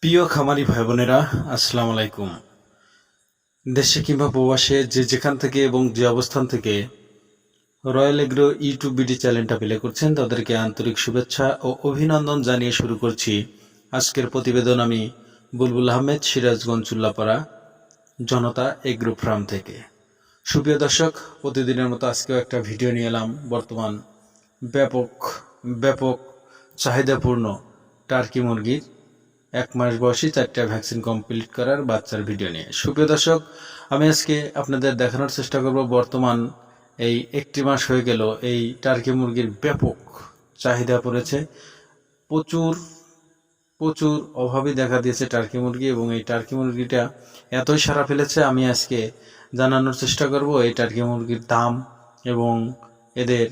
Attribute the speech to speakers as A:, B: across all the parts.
A: প্রিয় খামারি ভাই বোনেরা, আসসালামু আলাইকুম। দেশে কিংবা প্রবাসে যে যেখান থেকে এবং যে অবস্থান থেকে রয়্যাল এগ্রো ইউটিউব বিডি চ্যানেলটা প্লে করছেন তাদেরকে আন্তরিক শুভেচ্ছা ও অভিনন্দন জানিয়ে শুরু করছি আজকের প্রতিবেদন। আমি বুলবুল আহমেদ, সিরাজগঞ্জ চুল্লাপাড়া জনতা এগ্রো ফার্ম থেকে। সুপ্রিয় দর্শক, প্রতিদিনের মতো আজকেও একটা ভিডিও নিয়ে এলাম বর্তমান ব্যাপক ব্যাপক চাহিদাপূর্ণ টার্কি মুরগির 1 মাস বয়সী 4টা ভ্যাকসিন কমপ্লিট করার বাচ্চার ভিডিও নিয়ে। সুপ্রিয় দর্শক, আমি আজকে আপনাদের দেখানোর চেষ্টা করব বর্তমান এই 1টি মাস হয়ে গেল এই টার্কি মুরগির ব্যাপক চাহিদা পড়েছে। প্রচুর প্রচুর অভাবই দেখা দিয়েছে টার্কি মুরগি, এবং এই টার্কি মুরগিটা এতই সাড়া ফেলেছে, আমি আজকে জানানোর চেষ্টা করব এই টার্কি মুরগির দাম এবং এদের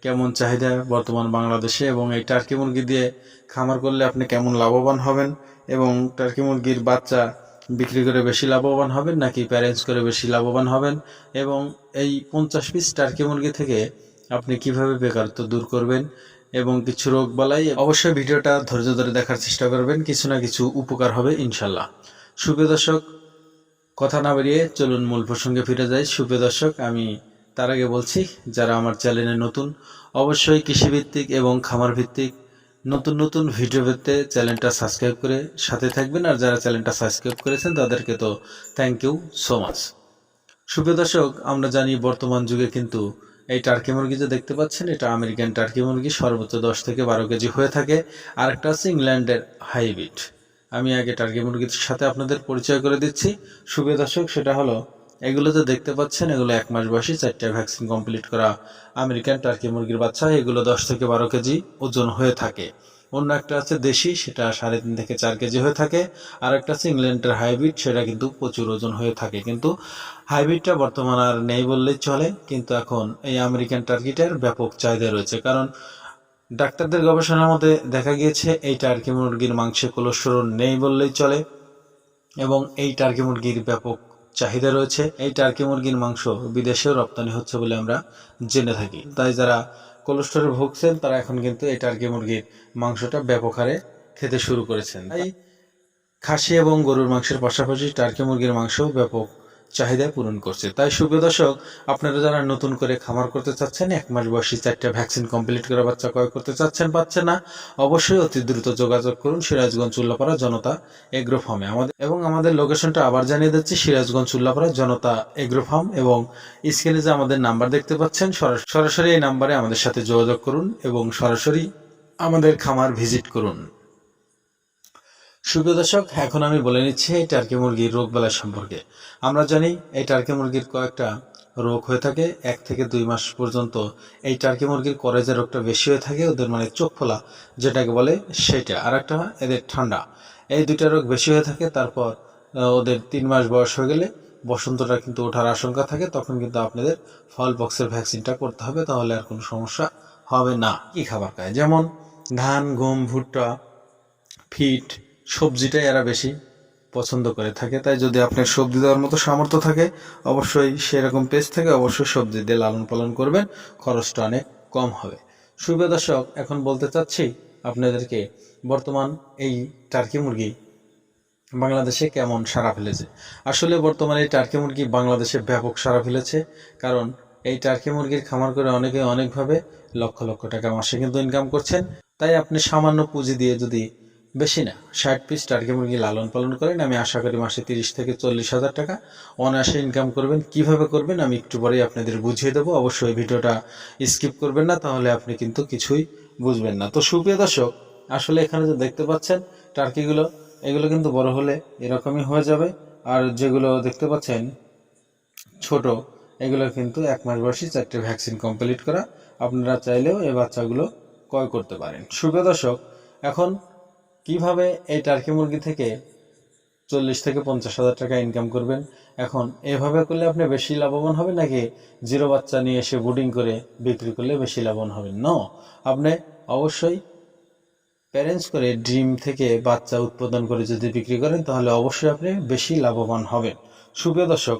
A: কেমন চাহিদা বর্তমান বাংলাদেশে, এবং এই টার্কি মুরগি দিয়ে খামার করলে আপনি কেমন লাভবান হবেন, এবং টার্কি মুরগির বাচ্চা বিক্রি করে বেশি লাভবান হবেন নাকি প্যারেন্টস করে বেশি লাভবান হবেন, এবং এই 50 পিস টার্কি মুরগি থেকে আপনি কিভাবে বেকারত্ব দূর করবেন এবং কিছু রোগ বালাই। অবশ্যই ভিডিওটা ধৈর্য ধরে দেখার চেষ্টা করবেন, কিছু না কিছু উপকার হবে ইনশাল্লাহ। সুপ্রিয় দর্শক, কথা না বেরিয়ে চলুন মূল প্রসঙ্গে ফিরে যাই। সুপ্রিয় দর্শক, আমি তার আগে বলছি, যারা আমার চ্যানেলে নতুন, অবশ্যই কৃষিভিত্তিক এবং খামার ভিত্তিক নতুন নতুন ভিডিও পেতে চ্যানেলটা সাবস্ক্রাইব করে সাথে থাকবেন, আর যারা চ্যানেলটা সাবস্ক্রাইব করেছেন তাদেরকে তো থ্যাংক ইউ সো মাচ। সুপ্রিয় দর্শক, আমরা জানি বর্তমান যুগে কিন্তু এই টার্কি মুরগি যে দেখতে পাচ্ছেন, এটা আমেরিকান টার্কি মুরগি, সর্বোচ্চ 10 থেকে 12 কেজি হয়ে থাকে। আর একটা আছে ইংল্যান্ডের হাইব্রিড। আমি আগে টার্কি মুরগির সাথে আপনাদের পরিচয় করে দিচ্ছি সুপ্রিয় দর্শক। সেটা হলো, এগুলো যে দেখতে পাচ্ছেন, এগুলো 1 মাস বয়সী 4টা ভ্যাকসিন কমপ্লিট করা আমেরিকান টার্কি মুরগির বাচ্চা। এগুলো 10 থেকে 12 কেজি ওজন হয়ে থাকে। অন্য একটা আছে দেশি, সেটা 3.5 থেকে 4 কেজি হয়ে থাকে। আর একটা আছে ইংল্যান্ডের হাইব্রিড, সেটা কিন্তু প্রচুর ওজন হয়ে থাকে। কিন্তু হাইব্রিডটা বর্তমান আর নেই বললেই চলে, কিন্তু এখন এই আমেরিকান টার্কিটার ব্যাপক চাহিদা রয়েছে। কারণ ডাক্তারদের গবেষণার মধ্যে দেখা গিয়েছে এই টার্কি মুরগির মাংসে কোলেস্টেরল নেই বললেই চলে, এবং এই টার্কি মুরগির ব্যাপক চাহিদা রয়েছে। এই টার্কি মুরগির মাংস বিদেশেও রপ্তানি হচ্ছে বলে আমরা জেনে থাকি। তাই যারা কোলেস্টেরলে ভুগছেন তারা এখন কিন্তু এই টার্কি মুরগির মাংসটা ব্যাপক হারে খেতে শুরু করেছেন। তাই খাসি এবং গরুর মাংসের পাশাপাশি টার্কি মুরগির মাংস ব্যাপক চাহিদা পূরণ করছে। তাই সুপ্রিয় দর্শক, আপনারা যারা নতুন করে খামার করতে চাচ্ছেন, 1 মাস বয়সী 4টা ভ্যাকসিন কমপ্লিট করা বাচ্চা ক্রয় করতে চাচ্ছেন, পাচ্ছেন না, অবশ্যই অতি দ্রুত যোগাযোগ করুন সিরাজগঞ্জ চুল্লাপাড়া জনতা এগ্রো ফার্মে। আমাদের লোকেশনটা আবার জানিয়ে দিচ্ছি, সিরাজগঞ্জ চুল্লাপাড়া জনতা এগ্রো ফার্ম, এবং স্ক্রিনে যে আমাদের নাম্বার দেখতে পাচ্ছেন, সরাসরি এই নাম্বারে আমাদের সাথে যোগাযোগ করুন এবং সরাসরি আমাদের খামার ভিজিট করুন। সুপ্রিয় দর্শক, এখন আমি বলে নিচ্ছি এই টার্কি মুরগির রোগ বালাই সম্পর্কে। আমরা জানি এই টার্কি মুরগির কয়েকটা রোগ হয়ে থাকে। 1 থেকে 2 মাস পর্যন্ত এই টার্কি মুরগির কলেজা রোগটা বেশি হয়ে থাকে, ওদের মানে চোখ ফোলা যেটাকে বলে সেটা। আর একটা এদের ঠান্ডা। এই 2টা রোগ বেশি হয়ে থাকে। তারপর ওদের 3 মাস বয়স হয়ে গেলে বসন্তটা কিন্তু ওঠার আশঙ্কা থাকে, তখন কিন্তু আপনাদের ফল পক্সের ভ্যাকসিনটা করতে হবে, তাহলে আর কোনো সমস্যা হবে না। কি খাবার খায়, যেমন ধান, গম, ভুট্টা, ফিট, সবজিটাই এরা বেশি পছন্দ করে থাকে। তাই যদি আপনার সবজি দেওয়ার মতো সামর্থ্য থাকে, অবশ্যই সেরকম পেজ থেকে অবশ্যই সবজি দিয়ে লালন পালন করবেন, খরচটা অনেক কম হবে। সুপ্রিয় দর্শক, এখন বলতে চাচ্ছি আপনাদেরকে বর্তমান এই টার্কি মুরগি বাংলাদেশে কেমন সাড়া ফেলেছে। আসলে বর্তমানে এই টার্কি মুরগি বাংলাদেশে ব্যাপক সাড়া ফেলেছে, কারণ এই টার্কি মুরগির খামার করে অনেকে অনেকভাবে লক্ষ লক্ষ টাকা মাসে কিন্তু ইনকাম করছেন। তাই আপনি সামান্য পুঁজি দিয়ে যদি, বেশি না, 60 পিস টার্কি মুরগি লালন পালন করেন, আমি আশা করি মাসে 30 থেকে 40 হাজার টাকা অনায়াসে ইনকাম করবেন। কিভাবে করবেন আমি একটু পরেই আপনাদের বুঝিয়ে দেবো। অবশ্যই ভিডিওটা স্কিপ করবেন না, তাহলে আপনি কিন্তু কিছুই বুঝবেন না। তো সুপ্রিয় দর্শক, আসলে এখানে যে দেখতে পাচ্ছেন টার্কিগুলো, এগুলো কিন্তু বড় হলে এরকমই হয়ে যাবে। আর যেগুলো দেখতে পাচ্ছেন ছোট, এগুলো কিন্তু 1 মাস বয়সী 4টে ভ্যাকসিন কমপ্লিট করা। আপনারা চাইলেও এই বাচ্চাগুলো ক্রয় করতে পারেন। সুপ্রিয় দর্শক, এখন কিভাবে এই টার্কি মুরগি থেকে 40 থেকে 50 হাজার টাকা ইনকাম করবেন? এখন এভাবে করলে আপনি বেশি লাভবান হবেন, নাকি জিরো বাচ্চা নিয়ে এসে ব্রুডিং করে বিক্রি করলে বেশি লাভবান হবেন? আপনি অবশ্যই প্যারেন্টস করে ডিম থেকে বাচ্চা উৎপাদন করে যদি বিক্রি করেন, তাহলে অবশ্যই আপনি বেশি লাভবান হবেন। সুপ্রিয় দর্শক,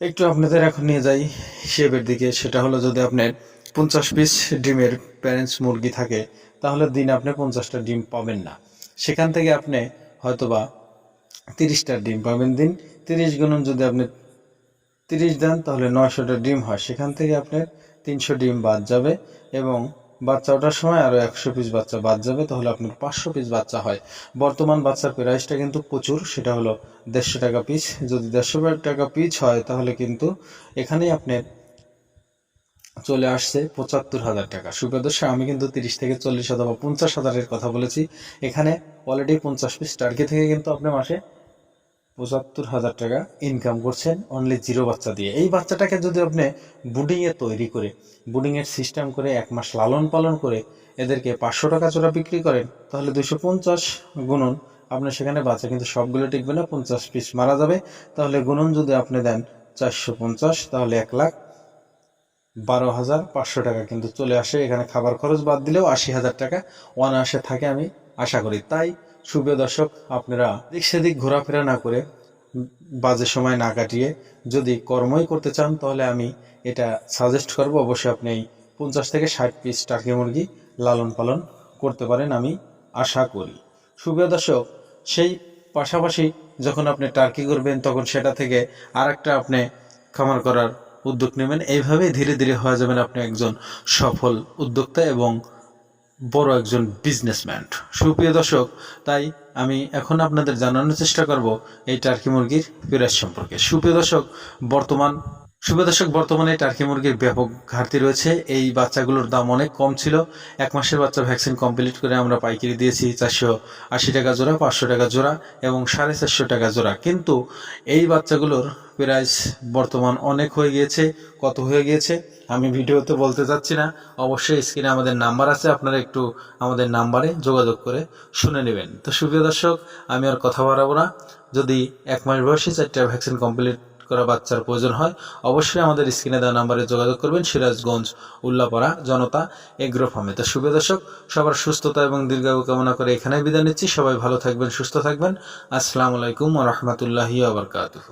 A: একটু আপনাদের এখন নিয়ে যাই হিসেবের দিকে। সেটা হলো, যদি আপনার 50 পিস ডিমের প্যারেন্টস মুরগি থাকে, তাহলে দিনে আপনি 50টা ডিম পাবেন না। সেখান থেকে আপনি হয়তোবা 30টা ডিম পাবেন দিন। 30 গুণন যদি আপনি 30 দেন তাহলে 900টা ডিম হয়, সেখান থেকে আপনার 300 ডিম বাদ যাবে এবং বাচ্চা ওঠার সময় আরও 100 পিস বাচ্চা বাদ যাবে, তাহলে আপনার 500 পিস বাচ্চা হয়। বর্তমান বাচ্চার প্রাইসটা কিন্তু প্রচুর, সেটা হলো 150 টাকা পিস। যদি 150 টাকা পিস হয় তাহলে কিন্তু এখানেই আপনার চলে আসছে 75,000 টাকা। সুপ্রিয় দর্শক, আমি কিন্তু 30 থেকে 40,000 বা 50,000-এর কথা বলেছি। এখানে অলরেডি 50 পিস টার্কি থেকে কিন্তু আপনি মাসে 75,000 টাকা ইনকাম করছেন অনলি 0 বাচ্চা দিয়ে। এই বাচ্চাটাকে যদি আপনি বুডিংয়ে তৈরি করে, বুডিংয়ের সিস্টেম করে 1 মাস লালন পালন করে এদেরকে 500 টাকা জোড়া বিক্রি করেন, তাহলে 250 গুণন আপনার সেখানে বাচ্চা কিন্তু সবগুলো টিকবে না, 50 পিস মারা যাবে। তাহলে গুণন যদি আপনি দেন 450, তাহলে 1,12,500 টাকা কিন্তু চলে আসে। এখানে খাবার খরচ বাদ দিলেও 80,000 টাকা অনায়াসে থাকে আমি আশা করি। তাই সুপ্রিয় দর্শক, আপনারা দিক সেদিক ঘোরাফেরা না করে, বাজে সময় না কাটিয়ে যদি কর্মই করতে চান, তাহলে আমি এটা সাজেস্ট করব অবশ্যই আপনি এই 50 থেকে 60 পিস টার্কি মুরগি লালন পালন করতে পারেন, আমি আশা করি। সুপ্রিয় দর্শক, সেই পাশাপাশি যখন আপনি টার্কি করবেন তখন সেটা থেকে আরেকটা আপনি খামার করার উদ্যোগ নেবেন। এইভাবেই ধীরে ধীরে হয়ে যাবেন আপনি একজন সফল উদ্যোক্তা এবং বড় একজন বিজনেসম্যান। সুপ্রিয় দর্শক, তাই আমি এখন আপনাদের জানানোর চেষ্টা করব এই টার্কি মুরগির প্রাইস সম্পর্কে। সুপ্রিয় দর্শক, বর্তমানে টার্কি মুরগির ব্যাপক ঘাটতি রয়েছে। এই বাচ্চাগুলোর দাম অনেক কম ছিল। 1 মাসের বাচ্চা ভ্যাকসিন কমপ্লিট করে আমরা পাইকারি দিয়েছি 480 টাকা জোড়া, 500 টাকা জোড়া এবং 450 টাকা জোড়া। কিন্তু এই বাচ্চাগুলোর প্রাইস বর্তমান অনেক হয়ে গিয়েছে। কত হয়ে গিয়েছে আমি ভিডিওতে বলতে চাচ্ছি না, অবশ্যই স্ক্রিনে আমাদের নাম্বার আছে, আপনারা একটু আমাদের নাম্বারে যোগাযোগ করে শুনে নেবেন। তো সুপ্রিয় দর্শক, আমি আর কথা বাড়াবো না। যদি 1 মাস বয়সী 4টা ভ্যাকসিন কমপ্লিট করা বাচ্চার প্রয়োজন হয়, অবশ্যই আমাদের স্ক্রিনে দেওয়া নাম্বারে যোগাযোগ করবেন, সিরাজগঞ্জ উল্লাপাড়া জনতা এগ্রো ফার্মে। তো সুপ্রিয় দর্শক, সবার সুস্থতা এবং দীর্ঘায়ু কামনা করে এখানেই বিদায় নিচ্ছি। সবাই ভালো থাকবেন, সুস্থ থাকবেন। আসসালামু আলাইকুম ওয়া রাহমাতুল্লাহি ওয়া বারাকাতুহু।